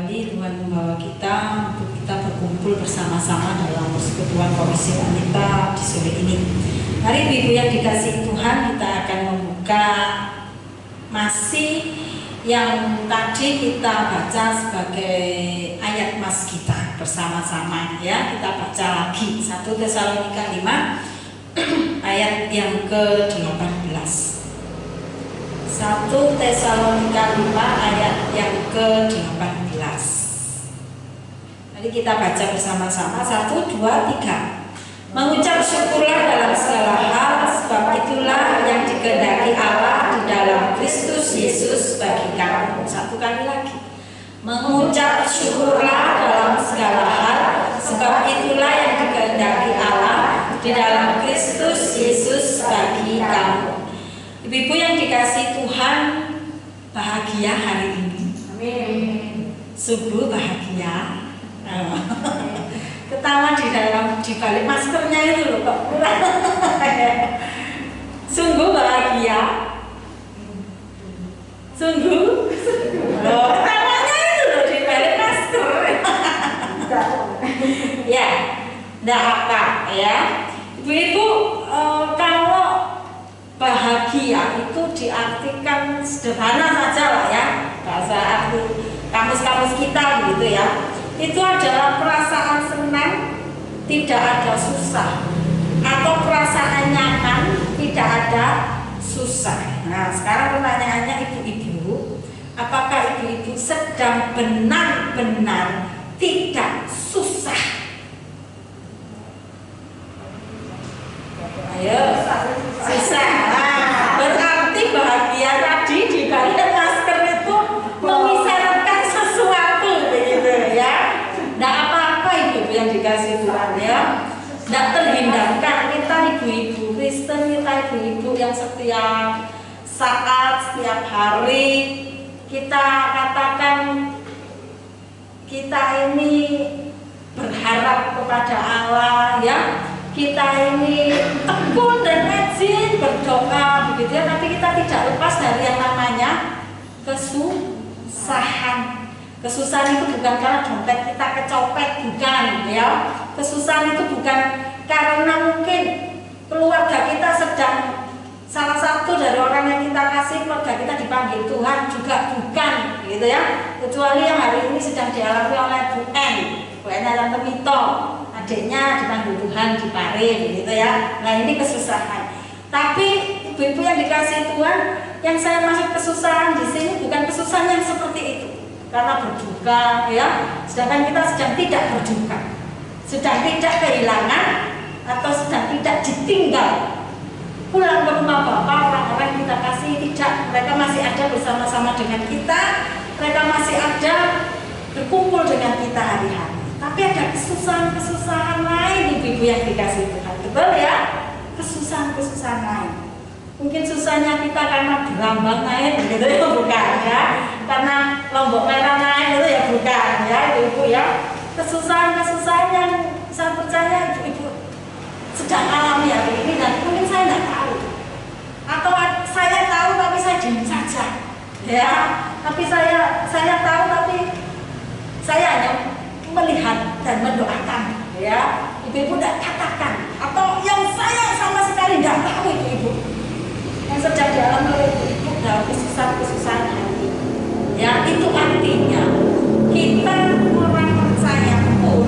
kembali Tuhan membawa kita untuk kita berkumpul bersama-sama dalam persekutuan Komisi Wanita di sore ini. Mari Ibu yang dikasihi Tuhan, kita akan membuka masih yang tadi kita baca sebagai ayat mas kita bersama-sama ya. Kita baca lagi 1 Tesalonika 5 ayat yang ke-18. 1 Tesalonika 5 ayat yang ke-18. Mari kita baca bersama-sama. 1, 2, 3. Mengucap syukurlah dalam segala hal, sebab itulah yang dikehendaki Allah di dalam Kristus Yesus bagi kamu. Satu kali lagi. Mengucap syukurlah dalam segala hal, sebab itulah yang dikehendaki Allah di dalam Kristus Yesus bagi kamu. Ibu-ibu yang dikasihi Tuhan, bahagia hari ini. Amin. Sungguh bahagia. Ketawa di balik maskernya itu loh kok kurang. Sungguh bahagia. Sungguh. Loh, ketawanya itu loh di balik masker. Ya, enggak apa ya. Ibu-ibu, kalau bahagia itu diartikan sederhana saja lah ya, bahasa arti kamus-kamus kita gitu ya. Itu adalah perasaan senang, tidak ada susah, atau perasaan nyaman, tidak ada susah. Nah, sekarang pertanyaannya ibu-ibu, apakah ibu-ibu sedang benar-benar tidak susah? Ayo, susah. Nah, berarti bahagia tadi di balik masker itu mengisyaratkan sesuatu begitu ya. Tidak apa-apa ibu yang dikasih Tuhan ya. Tidak terhindarkan kita ibu-ibu Kristen, kita ibu-ibu yang setiap saat, setiap hari kita katakan kita ini berharap kepada Allah ya. Kita ini tekun dan rajin berdoa begitu ya, tapi kita tidak lepas dari yang namanya kesusahan. Kesusahan itu bukan karena dompet kita kecopet, bukan ya. Kesusahan itu bukan karena mungkin keluarga kita sedang, salah satu dari orang yang kita kasih keluarga kita dipanggil Tuhan, juga bukan gitu ya. Kecuali yang hari ini sedang dialami oleh Bu N Tante Mito, adiknya dipanggil Tuhan di Pare gitu ya. Nah, ini kesusahan. Tapi ibu-ibu yang dikasih Tuhan, yang saya maksud kesusahan di sini bukan kesusahan yang seperti itu. Karena berduka ya, sedangkan kita sedang tidak berduka, sedang tidak kehilangan atau sedang tidak ditinggal pulang ke rumah Bapak, orang-orang yang kita kasih tidak, mereka masih ada bersama-sama dengan kita, mereka masih ada berkumpul dengan kita hari-hari. Tapi ada kesusahan-kesusahan lain ibu-ibu yang dikasih Tuhan, betul ya? Kesusahan-kesusahan lain. Mungkin susahnya kita karena berambang naik, gitu ya, bukan ya? Karena Lombok Merah naik, itu ya bukan ya, ibu-ibu ya. Kesusahan-kesusahan yang saya percaya ibu-ibu sedang alami hari ini dan mungkin saya tidak tahu, atau saya tahu tapi saya diam saja, ya. Tapi saya tahu tapi saya hanya melihat dan mendoakan, ya. Ibu-ibu tidak katakan, atau yang saya sama sekali tidak tahu ibu-ibu yang sedang dialami oleh ibu-ibu dalam kesusahan-kesusahan ini. Ya, itu artinya kita orang percaya pun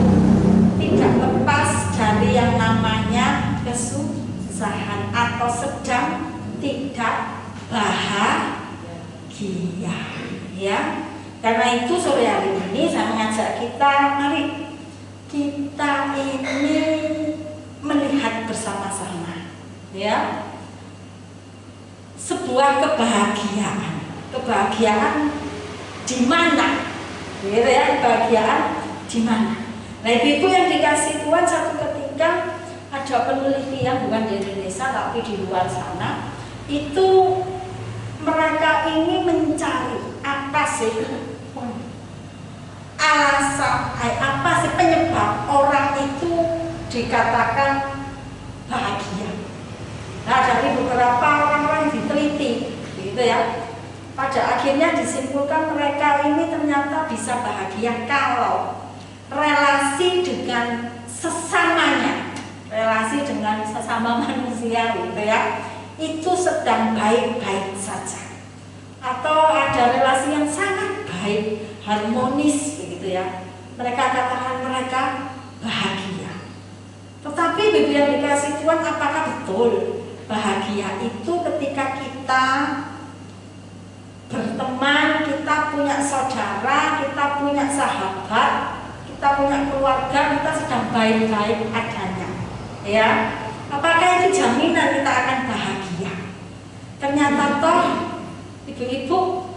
tidak lepas dari yang namanya kesusahan atau sedang tidak bahagia, ya. Karena itu sore hari ini saya mengajak kita, mari kita ini melihat bersama-sama, ya, sebuah kebahagiaan di mana, gitu ya, kebahagiaan di mana. Nah, ibu yang dikasih Tuhan, satu ketika ada penelitian bukan di Indonesia tapi di luar sana, itu mereka ini mencari apa sih alasan, apa sih penyebab orang itu dikatakan bahagia. Nah, dari beberapa orang-orang yang diteliti, gitu ya, pada akhirnya disimpulkan mereka ini ternyata ternyata bisa bahagia kalau relasi dengan sesamanya, relasi dengan sesama manusia gitu ya, itu sedang baik-baik saja, atau ada relasi yang sangat baik, harmonis begitu ya, mereka katakan mereka bahagia. Tetapi Bibi yang dikasih Tuhan, apakah betul bahagia itu ketika kita berteman, kita punya saudara, kita punya sahabat, kita punya keluarga, kita sedang baik-baik adanya, ya? Apakah itu jaminan kita akan bahagia? Ternyata toh, ibu-ibu,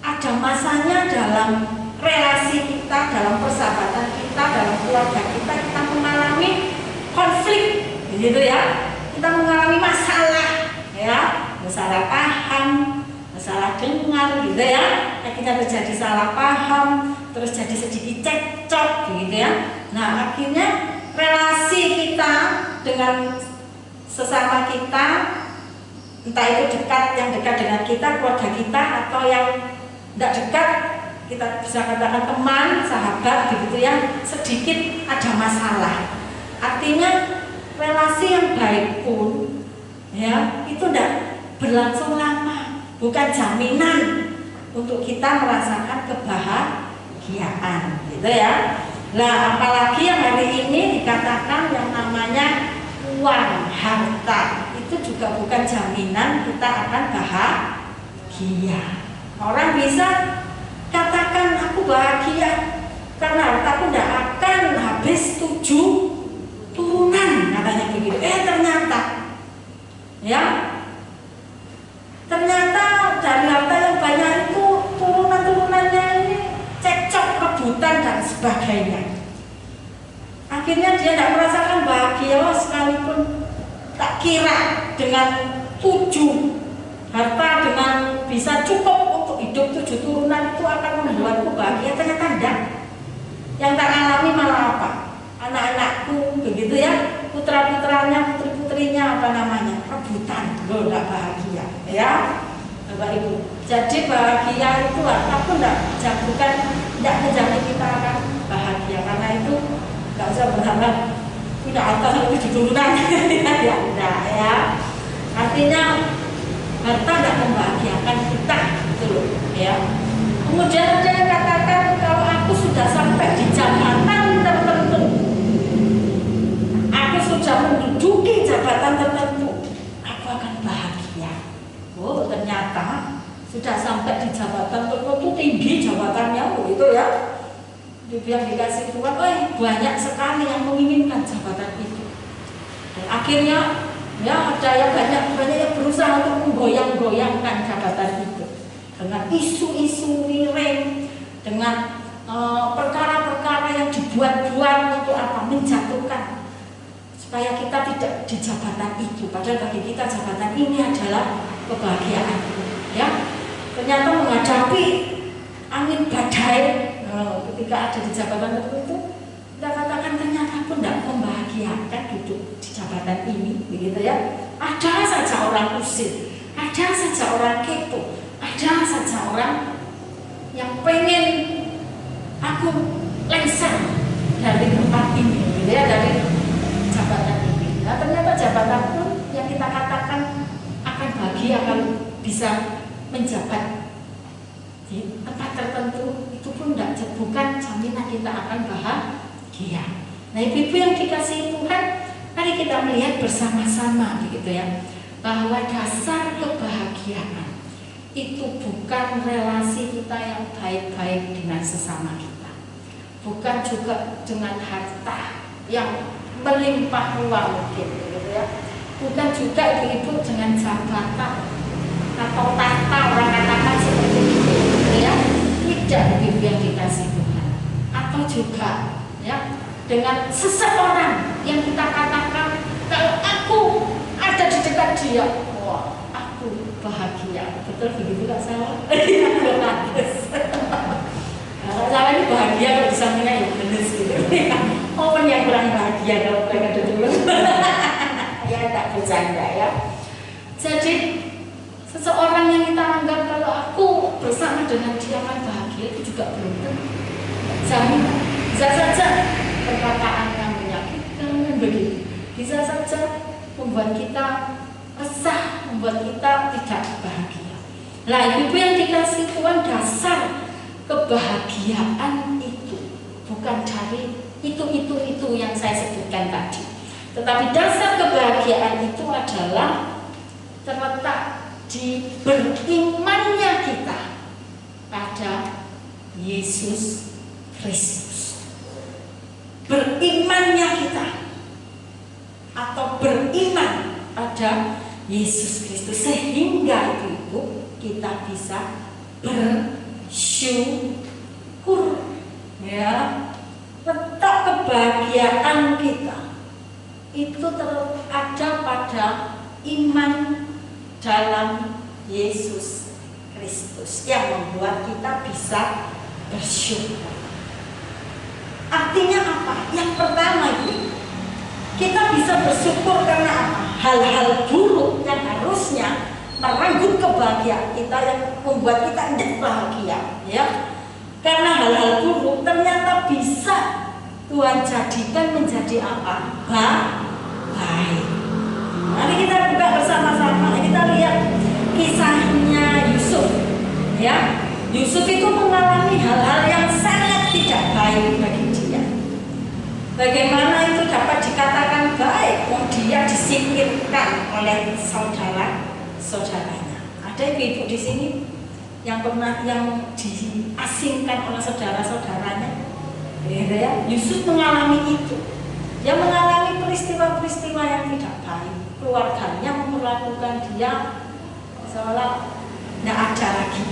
ada masanya dalam relasi kita, dalam persahabatan kita, dalam keluarga kita mengalami konflik, begitu ya? Kita mengalami masalah, ya, masalah paham, masalah dengar, gitu ya. Kita terjadi salah paham, terus jadi sedikit cekcok, gitu ya. Nah, akhirnya relasi kita dengan sesama kita, entah itu dekat, yang dekat dengan kita, keluarga kita, atau yang tidak dekat, kita bisa katakan teman, sahabat, begitu ya, sedikit ada masalah. Artinya relasi yang baik pun, ya, itu tidak berlangsung lama, bukan jaminan untuk kita merasakan kebahagiaan, gitu ya. Nah, apalagi yang hari ini dikatakan yang namanya uang, harta, itu juga bukan jaminan kita akan bahagia. Orang bisa katakan aku bahagia karena hartaku tidak akan habis 7 turunan, katanya begitu. Ternyata, ya, ternyata dari harta yang banyak itu turunan-turunannya ini cekcok, rebutan dan sebagainya. Akhirnya dia tidak merasakan bahagia, sekalipun tak kira dengan 7 harta, dengan bisa cukup untuk hidup 7 turunan itu akan membuatku bahagia. Ternyata tidak. Yang tak alami malah apa? Anak-anakku, begitu ya, putra-putranya, putri-putrinya, apa namanya, rebutan, loh, tidak bahagia, ya, Bapak Ibu. Jadi bahagia itu apapun bukan tidak menjamin kita akan bahagia, karena itu nggak usah berharap punya harta sampai 7 turunan, ya enggak, ya. Artinya harta tidak membahagiakan kita, gitu loh, ya. Kemudian ada yang katakan kalau aku sudah sampai di jabatan tertentu, aku sudah menduduki jabatan tertentu, aku akan bahagia. Oh, ternyata sudah sampai di jabatan tertentu, tinggi jabatannya, begitu ya. Dibilang dikasih Tuhan, banyak sekali yang menginginkan jabatan itu. Dan akhirnya, ya, ada yang banyak yang berusaha untuk menggoyang-goyangkan jabatan itu dengan isu-isu miring, dengan perkara-perkara yang dibuat-buat untuk apa? Menjatuhkan, supaya kita tidak di jabatan itu. Padahal bagi kita jabatan ini adalah kebahagiaan, ya. Ternyata menghadapi angin badai, ketika ada di jabatan tertentu, kita katakan ternyata pun tidak membahagiakan duduk di jabatan ini, begitu ya. Ada saja orang usir, ada saja orang kepo, ada saja orang yang pengen aku lengser dari tempat ini, gitu ya, dari jabatan ini. Nah, ternyata jabatan pun yang kita katakan akan bahagia kalau bisa menjabat di tempat tertentu, itu pun bukan jaminan kita akan bahagia. Nah, ibu-ibu yang dikasihi Tuhan, mari kita melihat bersama-sama, begitu ya, bahwa dasar kebahagiaan itu bukan relasi kita yang baik-baik dengan sesama kita, bukan juga dengan harta yang melimpah ruah mungkin, begitu ya, bukan juga ibu-ibu dengan jabatan atau tahta, orang katakan seperti itu, gitu ya. Tidak, ibu yang dikasih Tuhan. Atau juga, ya, dengan seseorang yang kita katakan kalau aku ada di dekat dia, wah, aku bahagia. Betul begitu, Kak Salah? Kalau Salah ini bahagia kalau bisa mengenai benar gitu. Orang yang kurang bahagia kalau mereka duduk. Ya, tak bercanda ya. Jadi seseorang yang kita anggap kalau aku bersama dengan dia akan bahagia, itu juga belum tentu. Jamin bisa saja perkataan yang menyakitkan begitu, bisa saja membuat kita resah, membuat kita tidak bahagia. Nah, ibu yang dikasih Tuhan, dasar kebahagiaan itu bukan dari itu yang saya sebutkan tadi, tetapi dasar kebahagiaan itu adalah terletak di berimannya kita pada Yesus Kristus. Berimannya kita atau beriman pada Yesus Kristus, sehingga itu kita bisa bersyukur. Ya, letak kebahagiaan kita itu ada pada iman dalam Yesus Kristus yang membuat kita bisa bersyukur. Artinya apa? Yang pertama itu, kita bisa bersyukur karena apa? Hal-hal buruk yang harusnya merenggut kebahagiaan kita, yang membuat kita tidak bahagia, ya. Karena hal-hal buruk ternyata bisa Tuhan jadikan menjadi apa? Baik. Mari kita buka bersama-sama. Kita lihat kisahnya Yusuf. Ya, Yusuf itu mengalami hal-hal yang sangat tidak baik bagi dia. Bagaimana itu dapat dikatakan baik? Dia disingkirkan oleh saudara-saudaranya. Ada ibu-ibu di sini yang pernah diasingkan oleh saudara-saudaranya? Ya, Yusuf mengalami itu. Dia mengalami peristiwa-peristiwa yang tidak baik. Keluarganya memperlakukan dia seolah tidak ada lagi,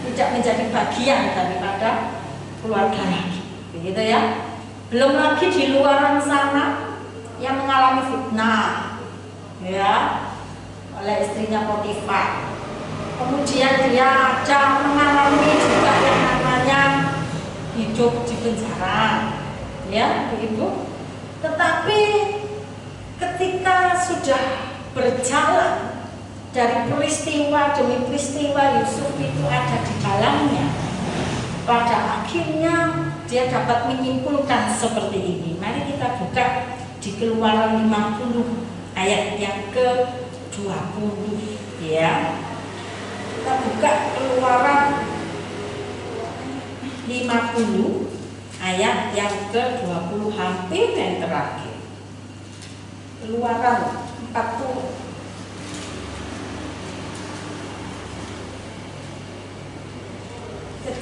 tidak menjadi bagian daripada keluarga lagi, begitu ya. Belum lagi di luar sana yang mengalami fitnah, ya, oleh istrinya Potifar. Kemudian dia ada mengalami juga yang namanya hidup di penjara, ya, ibu. Tetapi ketika sudah berjalan dari peristiwa demi peristiwa, Yusuf itu ada di dalamnya. Pada akhirnya dia dapat menyimpulkan seperti ini. Mari kita buka di Keluaran 50 ayat yang ke-20, ya. Kita buka Keluaran 50 ayat yang ke-20, hampir yang terakhir. Keluaran 40.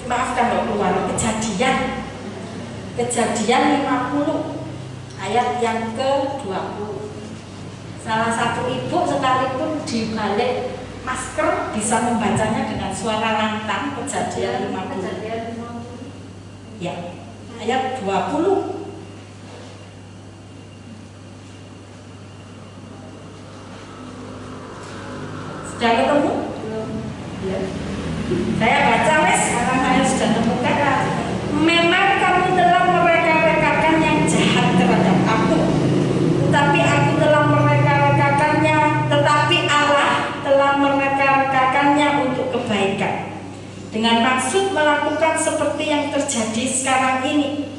Maafkan kalau Keluaran, Kejadian 50 ayat yang ke-20. Salah satu ibu sekalipun di balik masker bisa membacanya dengan suara lantang. Kejadian 50. Ya, ayat 20. Sudah ketemu? Ya. Saya baca wes, karena saya sudah temukan. Memang kamu telah mereka-rekakan yang jahat terhadap aku, tetapi aku telah mereka-rekakannya, tetapi Allah telah mereka-rekakannya untuk kebaikan, dengan maksud melakukan seperti yang terjadi sekarang ini,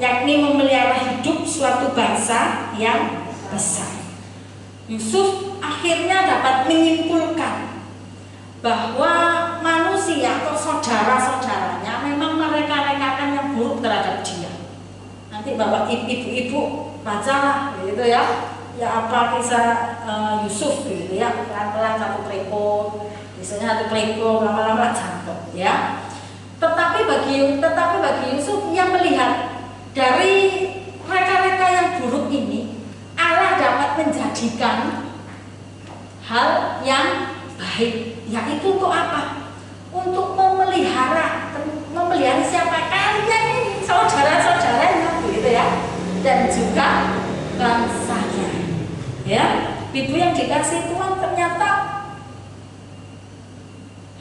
yakni memelihara hidup suatu bangsa yang besar. Yusuf akhirnya dapat menyimpulkan bahwa manusia atau saudara-saudaranya memang mereka-rekakan yang buruk terhadap dia. Nanti bapak ibu-ibu bacalah gitu ya. Ya apa kisah Yusuf gitu ya. Pelan-pelan satu preko, misalnya satu preko, lama-lama jatuh ya. Tetapi bagi Yusuf, yang melihat dari reka-reka yang buruk ini, Allah dapat menjadikan hal yang baik. Yaitu untuk apa? Untuk memelihara siapa? Kalian ini, saudara-saudaranya, begitu ya, dan juga bangsanya. Ya, ibu yang dikasih Tuhan, ternyata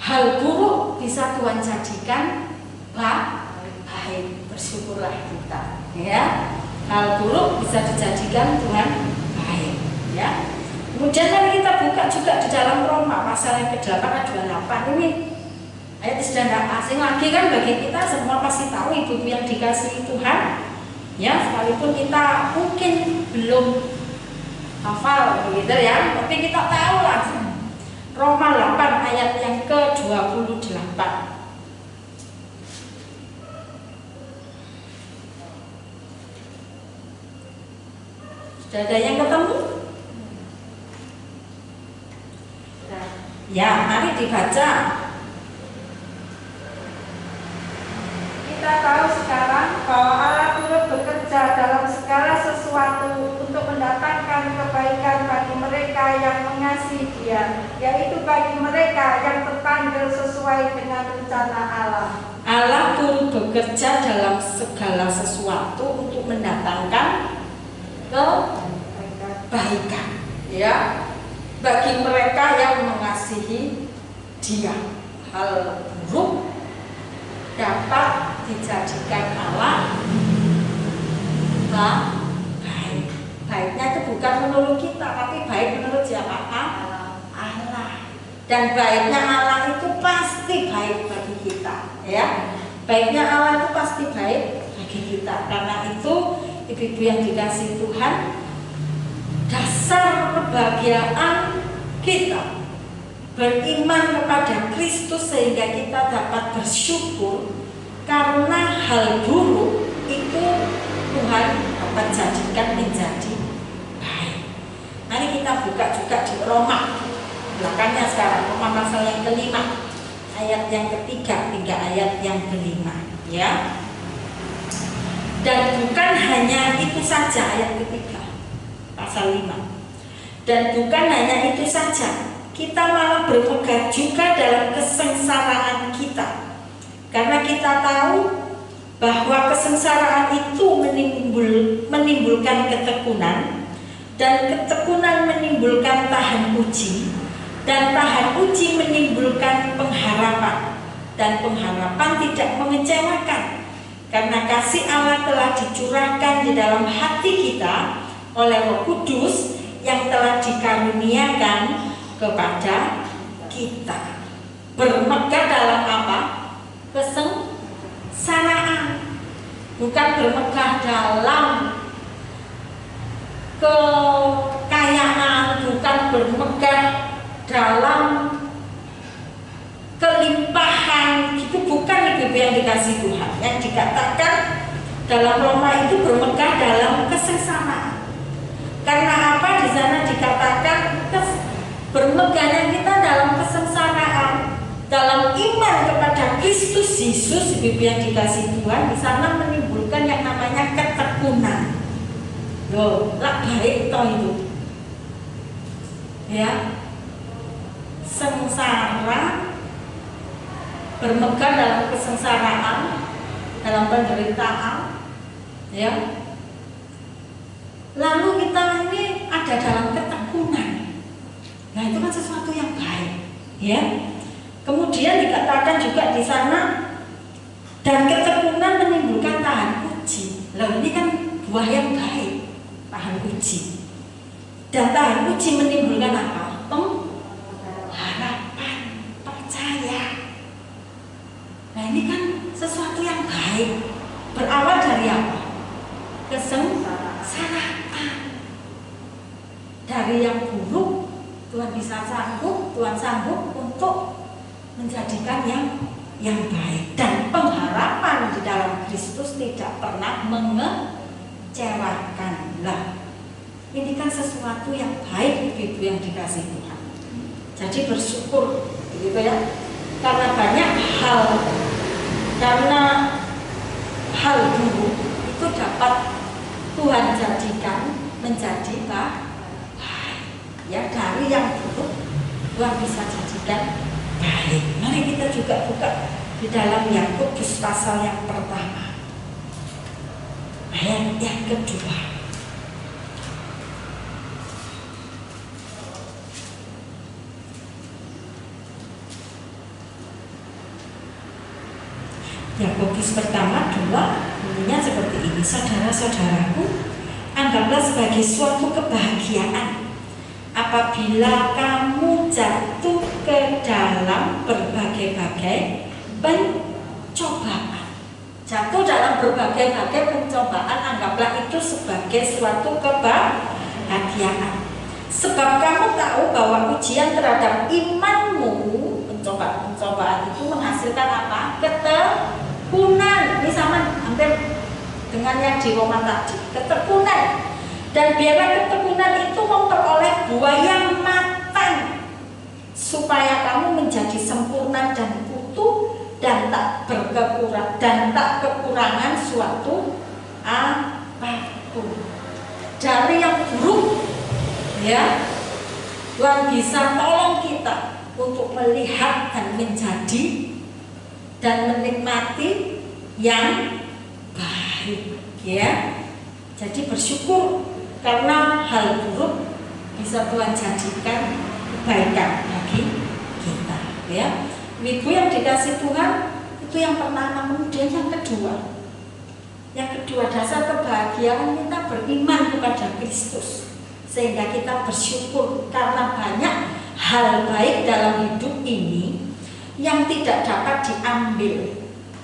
hal buruk bisa Tuhan jadikan baik. Bersyukurlah kita. Ya, hal buruk bisa dijadikan Tuhan baik. Ya. Kemudian mari kita buka juga di dalam Roma pasal yang ke-8 ayat 28 ini. Ayat sudah nggak asing lagi kan bagi kita semua, pasti tahu ibu yang dikasihi Tuhan. Ya, sekalipun kita mungkin belum hafal begitu ya, tapi kita tahu langsung. Roma 8 ayat yang ke-28. Sudah ada yang ketemu? Ya, mari dibaca. Kita tahu sekarang bahwa Allah turut bekerja dalam segala sesuatu untuk mendatangkan kebaikan bagi mereka yang mengasihi Dia, yaitu bagi mereka yang terpanggil sesuai dengan rencana Allah. Allah turut bekerja dalam segala sesuatu untuk mendatangkan kebaikan, ya, bagi mereka yang mengasihi Dia. Hal buruk dapat dijadikan Allah baik. Baiknya itu bukan menurut kita, tapi baik menurut siapa? Allah. Dan baiknya Allah itu pasti baik bagi kita, ya. Baiknya Allah itu pasti baik bagi kita. Karena itu, ibu-ibu yang dikasihi Tuhan, dasar kebahagiaan kita beriman kepada Kristus sehingga kita dapat bersyukur karena hal buruk itu Tuhan dapat jadikan menjadi baik. Mari kita buka juga di Roma belakangnya sekarang, Roma pasal yang ke-5 ayat yang ketiga hingga ayat yang ke-5, ya. Dan bukan hanya itu saja, ayat ketiga pasal 5. Dan bukan hanya itu saja, kita malah bermegah juga dalam kesengsaraan kita, karena kita tahu bahwa kesengsaraan itu menimbulkan ketekunan, dan ketekunan menimbulkan tahan uji, dan tahan uji menimbulkan pengharapan, dan pengharapan tidak mengecewakan, karena kasih Allah telah dicurahkan di dalam hati kita oleh Roh Kudus yang telah dikaruniakan kepada kita. Bermegah dalam apa? Kesengsaraan. Bukan bermegah dalam kekayaan, bukan bermegah dalam kelimpahan. Itu bukan ibu yang dikasih Tuhan. Yang dikatakan dalam Roma itu bermegah dalam kesengsaraan. Karena apa? Di sana dikatakan bermegahnya kita dalam kesengsaraan, dalam iman kepada Kristus Yesus, ibu yang dikasih Tuhan, di sana menimbulkan yang namanya ketekunan. Loh, lah baik toh itu, ya. Sengsara, bermegah dalam kesengsaraan, dalam penderitaan, ya. Lalu kita ini ada dalam ketekunan. Nah, itu kan sesuatu yang baik, ya. Kemudian dikatakan juga di sana, dan ketekunan menimbulkan tahan uji. Lalu ini kan buah yang baik, tahan uji. Dan tahan uji menimbulkan apa? Harapan, percaya. Nah, ini kan sesuatu yang baik. Berawal dari apa? Kesengsaraan. Dari yang buruk, Tuhan bisa sanggup, Tuhan sanggup untuk menjadikan yang baik. Dan pengharapan di dalam Kristus tidak pernah mengecewakan. Lah, ini kan sesuatu yang baik, ibu yang dikasih Tuhan. Jadi bersyukur, begitu ya. Karena banyak hal, karena hal buruk itu dapat Tuhan jadikan menjadi baik. Ya, dari yang buruk Tuhan bisa jadikan baik. Mari kita juga buka di dalam Yakobus pasal yang pertama ayat yang kedua. Yakobus pertama 2 bunyinya seperti ini. Saudara-saudaraku, anggaplah sebagai suatu kebahagiaan apabila kamu jatuh ke dalam berbagai-bagai pencobaan. Jatuh dalam berbagai-bagai pencobaan, anggaplah itu sebagai suatu kebahagiaan. Sebab kamu tahu bahwa ujian terhadap imanmu, pencobaan itu menghasilkan apa? Ketekunan. Ini sama hampir dengan yang di Roma tadi, ketekunan. Dan biarlah ketekunan itu memperoleh buah yang matang, supaya kamu menjadi sempurna dan utuh dan tak kekurangan suatu apapun. Dari yang buruk, ya, Tuhan bisa tolong kita untuk melihat dan menjadi dan menikmati yang baik, ya. Jadi bersyukur karena hal buruk bisa Tuhan jadikan kebaikan bagi kita, ya. Ibu yang dikasih Tuhan, itu yang pertama. Kemudian yang kedua dasar kebahagiaan kita beriman kepada Kristus, sehingga kita bersyukur karena banyak hal baik dalam hidup ini yang tidak dapat diambil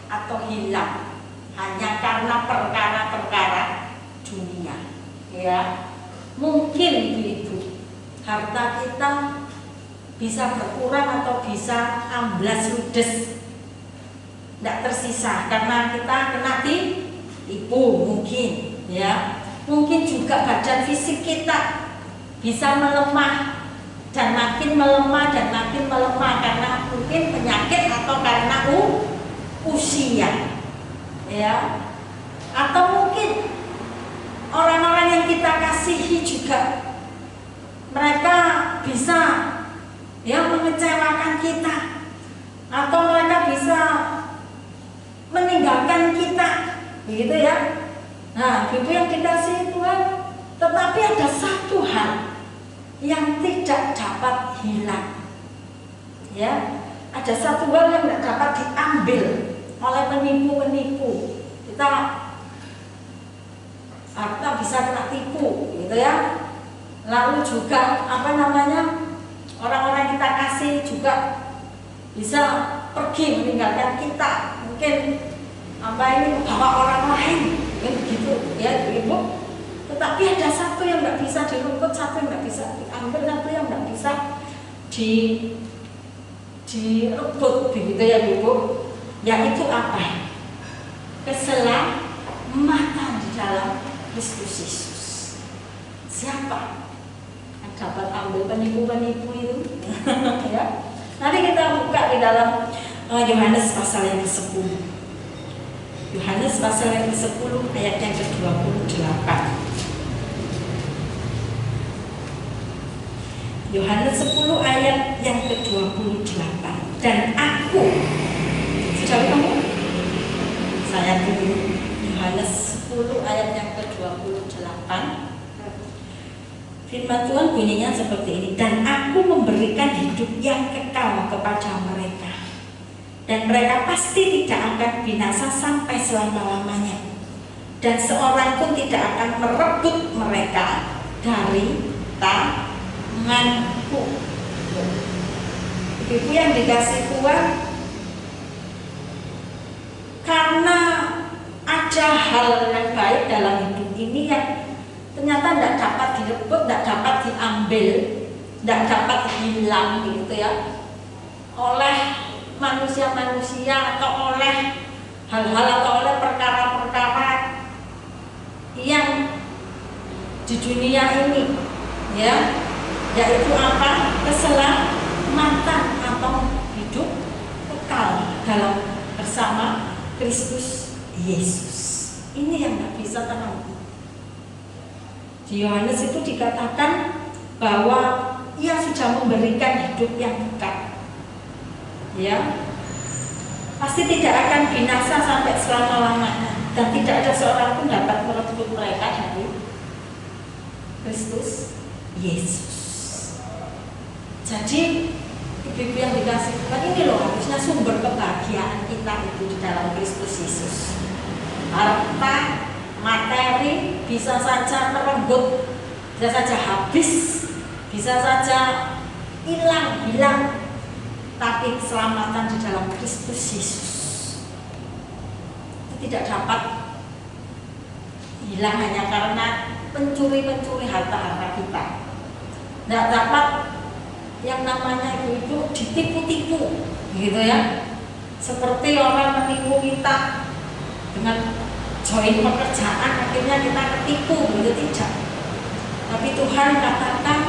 atau hilang hanya karena perkara-perkara dunia, ya. Mungkin ibu harta kita bisa berkurang atau bisa amblas ludes, tidak tersisa karena kita kena tipu, mungkin, ya. Mungkin juga badan fisik kita bisa melemah dan makin melemah karena mungkin penyakit atau karena usia, ya. Atau mungkin orang-orang yang kita kasihi juga mereka bisa, ya, mengecewakan kita, atau mereka bisa meninggalkan kita, begitu, ya. Nah, itu yang dikasihi Tuhan. Tetapi ada satu hal yang tidak dapat hilang, ya. Ada satu hal yang tidak dapat diambil oleh penipu-penipu. Kita bisa kena tipu, gitu, ya. Lalu juga orang-orang kita kasih juga bisa pergi meninggalkan kita, mungkin bawa orang lain, begitu, ya, ibu. Tetapi ada satu yang nggak bisa diruntut, satu yang nggak bisa diambil, satu yang nggak bisa direbut, begitu, ya, ibu. Yaitu apa? Keselamatan di dalam Kristus Yesus. Siapa yang dapat ambil penipu-penipu itu? Ya. Nanti kita buka di dalam Yohanes pasal yang ke-10. Yohanes pasal yang ke-10 ayat yang ke-28. Yohanes 10 ayat yang ke-28. Dan aku, sudah kamu? Saya tunggu. Yohanes 10 ayat yang ke-28. Firman Tuhan bunyinya seperti ini. Dan aku memberikan hidup yang kekal kepada mereka, dan mereka pasti tidak akan binasa sampai selama-lamanya, dan seorang pun tidak akan merebut mereka dari tanganku. Ibu yang dikasih Tuhan, karena ada hal yang baik dalam hidup ini yang ternyata tidak dapat direbut, tidak dapat diambil, tidak dapat hilang, gitu, ya, oleh manusia-manusia atau oleh hal-hal atau oleh perkara-perkara yang di dunia ini, ya, yaitu apa? Keselamatan atau hidup kekal dalam bersama Kristus Yesus. Ini yang nggak bisa terlalu. Di Yohanes itu dikatakan bahwa ia sudah memberikan hidup yang kekal, ya, pasti tidak akan binasa sampai selama-lamanya, dan tidak ada seorang pun dapat merebut mereka dari Kristus Yesus. Jadi ibu yang dikasih Tuhan, ini loh harusnya sumber kebahagiaan kita itu di dalam Kristus Yesus. Harta, materi bisa saja merenggut, bisa saja habis, bisa saja hilang, tapi keselamatan di dalam Kristus Yesus. Itu tidak dapat hilang hanya karena pencuri-pencuri harta-harta kita. Tidak dapat yang namanya itu ditipu-tipu, gitu ya. Seperti orang menipu kita dengan join pekerjaan, akhirnya kita ketipu, gitu tidak. Tapi Tuhan katakan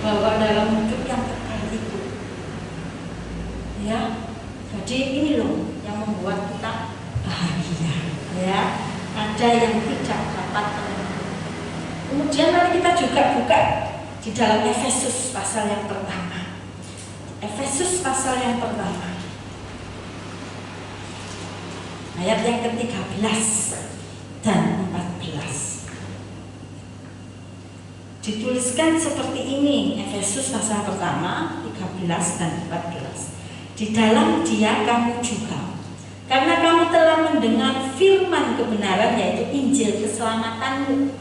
bahwa dalam hidup yang kekal itu, ya. Jadi ini loh yang membuat kita bahagia, ya. Ada yang tidak dapat. Kemudian mari kita juga buka di dalam Efesus pasal yang pertama. Efesus pasal yang pertama, ayat yang ke-13 dan 14. Dituliskan seperti ini, Efesus pasal pertama 13 dan 14. Di dalam Dia kamu juga, karena kamu telah mendengar firman kebenaran, yaitu Injil keselamatanmu.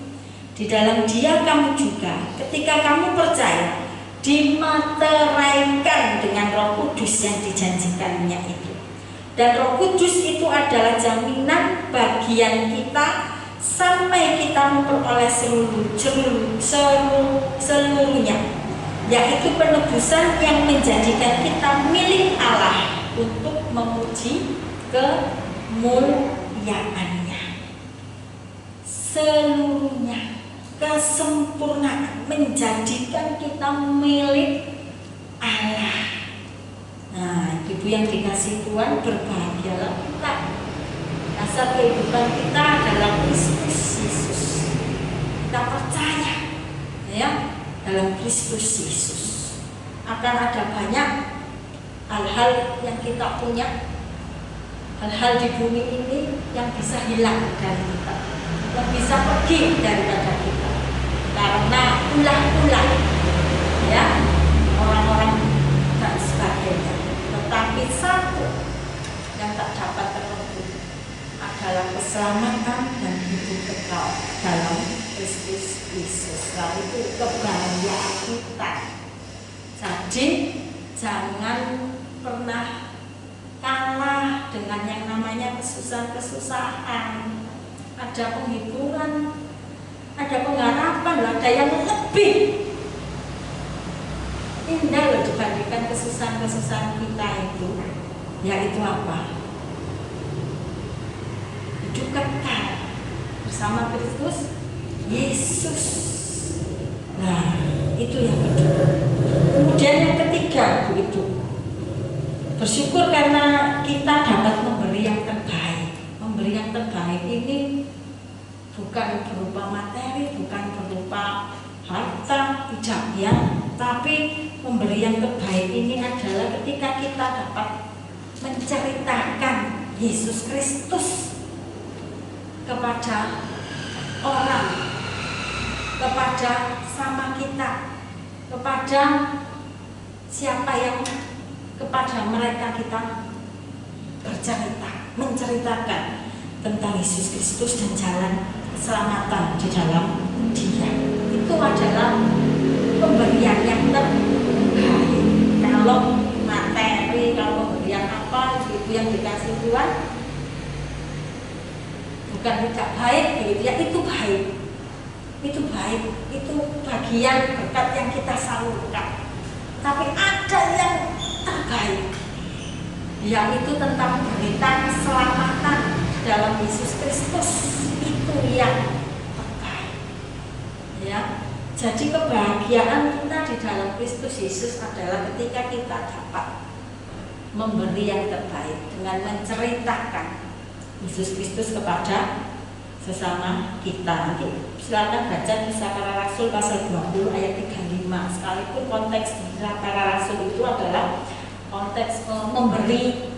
Di dalam Dia kamu juga, ketika kamu percaya, dimateraikan dengan Roh Kudus yang dijanjikannya itu. Dan Roh Kudus itu adalah jaminan bagian kita sampai kita memperoleh seluruhnya, yaitu penebusan yang menjadikan kita milik Allah untuk memuji kemuliaannya. Seluruhnya, kesempurnaan menjadikan kita milik Allah. Nah, ibu yang dikasih Tuhan, berbahagialah kita. Dasar kehidupan kita adalah Kristus Yesus. Kita percaya, ya, dalam Kristus Yesus. Akan ada banyak hal-hal yang kita punya, hal-hal di bumi ini yang bisa hilang dari kita, yang bisa pergi daripada kita karena ulah-ulah, ya, orang-orang dan sebagainya. Tetapi satu yang tak dapat terlebih adalah keselamatan dan hidup kekal dalam Kristus Yesus. Lalu itu kebahagiaan kita. Jadi jangan pernah kalah dengan yang namanya kesusahan-kesusahan. Ada penghiburan, ada pengharapan, ada yang lebih indah loh dibandingkan kesusahan-kesusahan kita itu. Yaitu apa? Hidup kekal bersama Kristus Yesus. Nah, itu yang kedua. Kemudian yang ketiga, begitu. Bersyukur karena kita dapat memberi yang terbaik. Memberi yang terbaik ini bukan berupa materi, bukan berupa harta, tidak ya. Tapi memberi yang terbaik ini adalah ketika kita dapat menceritakan Yesus Kristus kepada orang, kepada sama kita, kepada siapa yang kepada mereka kita bercerita, menceritakan tentang Yesus Kristus dan jalan keselamatan di dalam Dia. Itu adalah pemberian yang terbaik. Kalau materi, kalau pemberian apa itu yang dikasih Tuhan bukan tidak baik, begitu ya, itu baik. Itu baik, itu bagian berkat yang kita salurkan. Tapi ada yang terbaik, yaitu tentang berita keselamatan dalam Yesus Kristus. Itu yang terbaik, ya. Jadi kebahagiaan kita di dalam Kristus Yesus adalah ketika kita dapat memberi yang terbaik dengan menceritakan Yesus Kristus kepada sesama kita. Nanti silakan baca kisah para rasul pasal 20 ayat 35. Sekalipun konteks kisah para rasul itu adalah konteks memberi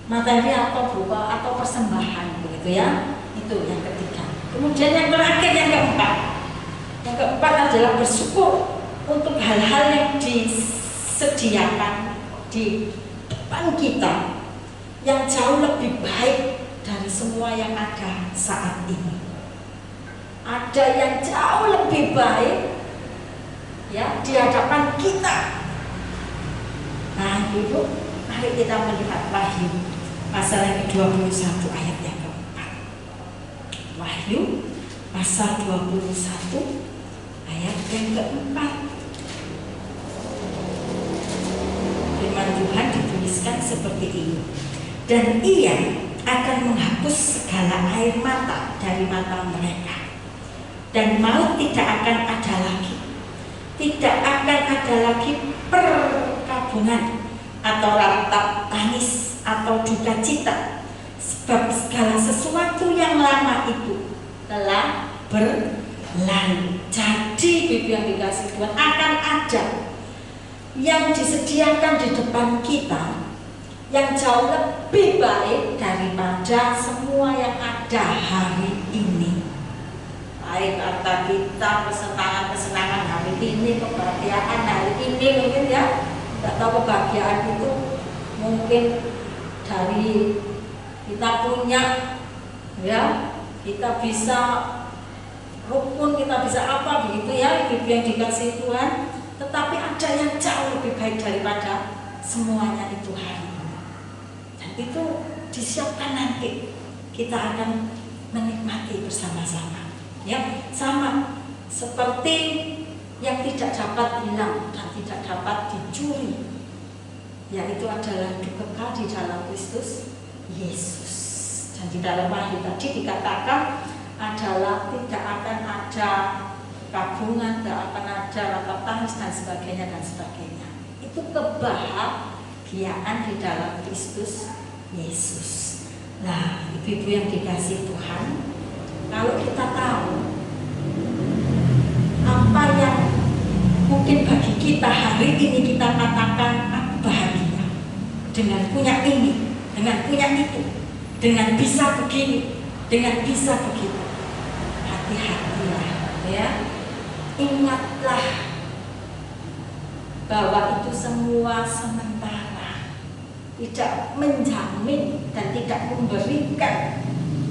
materi atau berupa atau persembahan, begitu ya. Itu yang ketiga. Kemudian yang terakhir, yang keempat. Yang keempat adalah bersyukur untuk hal-hal yang disediakan di depan kita yang jauh lebih baik dari semua yang ada saat ini. Ada yang jauh lebih baik, ya, di hadapan kita. Ibu, mari kita melihat Wahyu pasal yang ke-21 ayat yang keempat. Wahyu pasal 21 ayat yang keempat. Firman Tuhan dituliskan seperti ini. Dan ia akan menghapus segala air mata dari mata mereka, dan maut tidak akan ada lagi. Tidak akan ada lagi perkabungan atau ratap tangis atau duka cita, sebab segala sesuatu yang lama itu telah berlalu. Jadi Bibi yang dikasih Tuhan, akan ada yang disediakan di depan kita yang jauh lebih baik daripada semua yang ada hari ini. Baik harta kita, kesenangan hari ini, kebahagiaan hari ini, mungkin ya, tidak tahu kebahagiaan itu mungkin dari kita punya, ya, kita bisa rukun, kita bisa apa begitu ya, Ibu yang dikasih Tuhan. Tetapi ada yang jauh lebih baik daripada semuanya itu hari ini. Dan itu disiapkan nanti, kita akan menikmati bersama-sama. Ya, sama seperti yang tidak dapat hilang dan tidak dapat dicuri, yaitu adalah hidup kekal di dalam Kristus Yesus. Dan di dalam Wahyu tadi dikatakan adalah tidak akan ada kabungan, tidak akan ada ratap tangis dan sebagainya dan sebagainya. Itu kebahagiaan di dalam Kristus Yesus. Nah, ibu-ibu yang dikasih Tuhan, kalau kita tahu apa yang mungkin bagi kita hari ini kita katakan aku bahagia dengan punya ini, dengan punya itu, dengan bisa begini, dengan bisa begitu. Hati-hatilah, ya. Ingatlah bahwa itu semua sementara, tidak menjamin dan tidak memberikan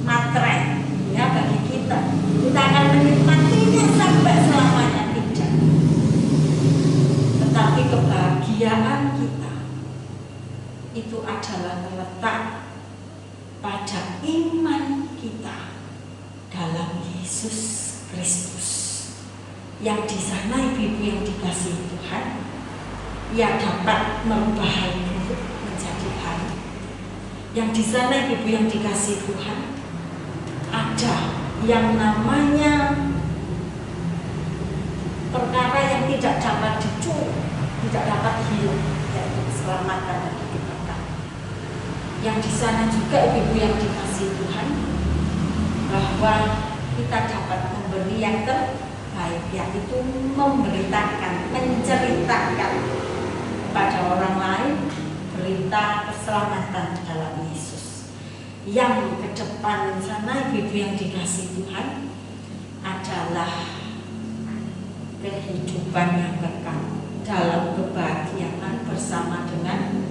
materai, ya, bagi kita. Kita akan menikmatinya sampai selamanya, tidak. Tetapi kebahagiaan kita itu adalah terletak pada iman kita dalam Yesus Kristus. Yang di sana ibu-ibu yang dikasihi Tuhan, ia dapat merubah hal buruk menjadi baik. Yang di sana ibu-ibu yang dikasihi Tuhan, ada yang namanya perkara yang tidak dapat dicuri, tidak dapat hilang, yaitu keselamatan dan hidup kekal. Yang di sana juga ibu-ibu yang dikasihi Tuhan, bahwa kita dapat memberi yang terbaik, yaitu memberitakan, menceritakan kepada orang lain berita keselamatan dalam Yesus. Yang ke depan sana ibu-ibu yang dikasihi Tuhan adalah kehidupan yang kekal dalam kebahagiaan bersama dengan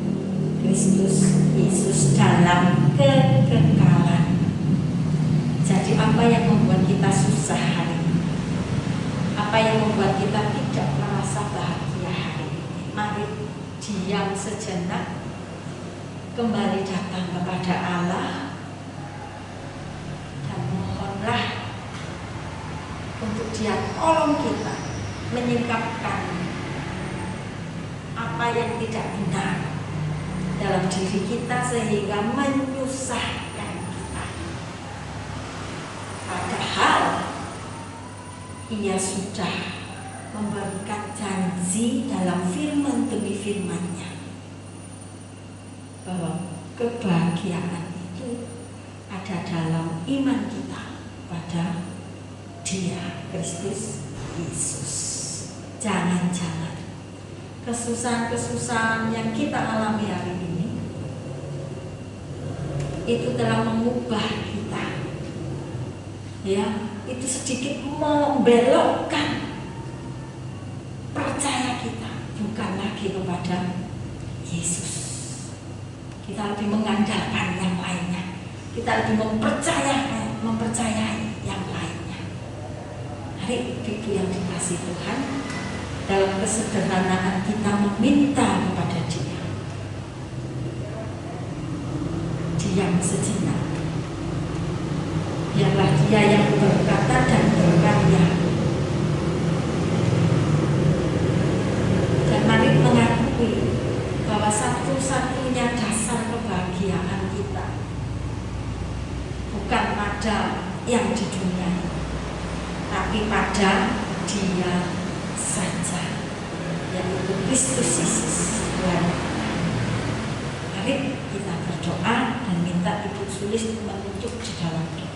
Kristus Yesus dalam kekekalan. Jadi apa yang membuat kita susah hari ini? Apa yang membuat kita tidak merasa bahagia hari ini? Mari diam sejenak, kembali datang kepada Allah, dan mohonlah untuk Dia tolong kita menyingkapkan apa yang tidak benar dalam diri kita sehingga menyusahkan kita. Padahal Ia sudah memberikan janji dalam firman demi firman-Nya bahwa kebahagiaan itu ada dalam iman kita pada Dia, Kristus Yesus. Jangan-jangan kesusahan-kesusahan yang kita alami hari ini itu telah mengubah kita, ya, itu sedikit membelokkan percaya kita bukan lagi kepada Yesus. Kita lebih mengandalkan yang lainnya, kita lebih mempercayai yang lainnya. Hari ibu yang dikasihi Tuhan, dalam kesederhanaan kita meminta kepada Dia, sejenak. Biarlah Dia yang berkata dan berkarya. Dan mari mengakui bahwa satu-satunya dasar kebahagiaan kita bukan pada yang di dunia, tapi pada Dia saja, yaitu Kristus Yesus. Mari kita berdoa dan minta Ibu Sulis menutup di dalam doa.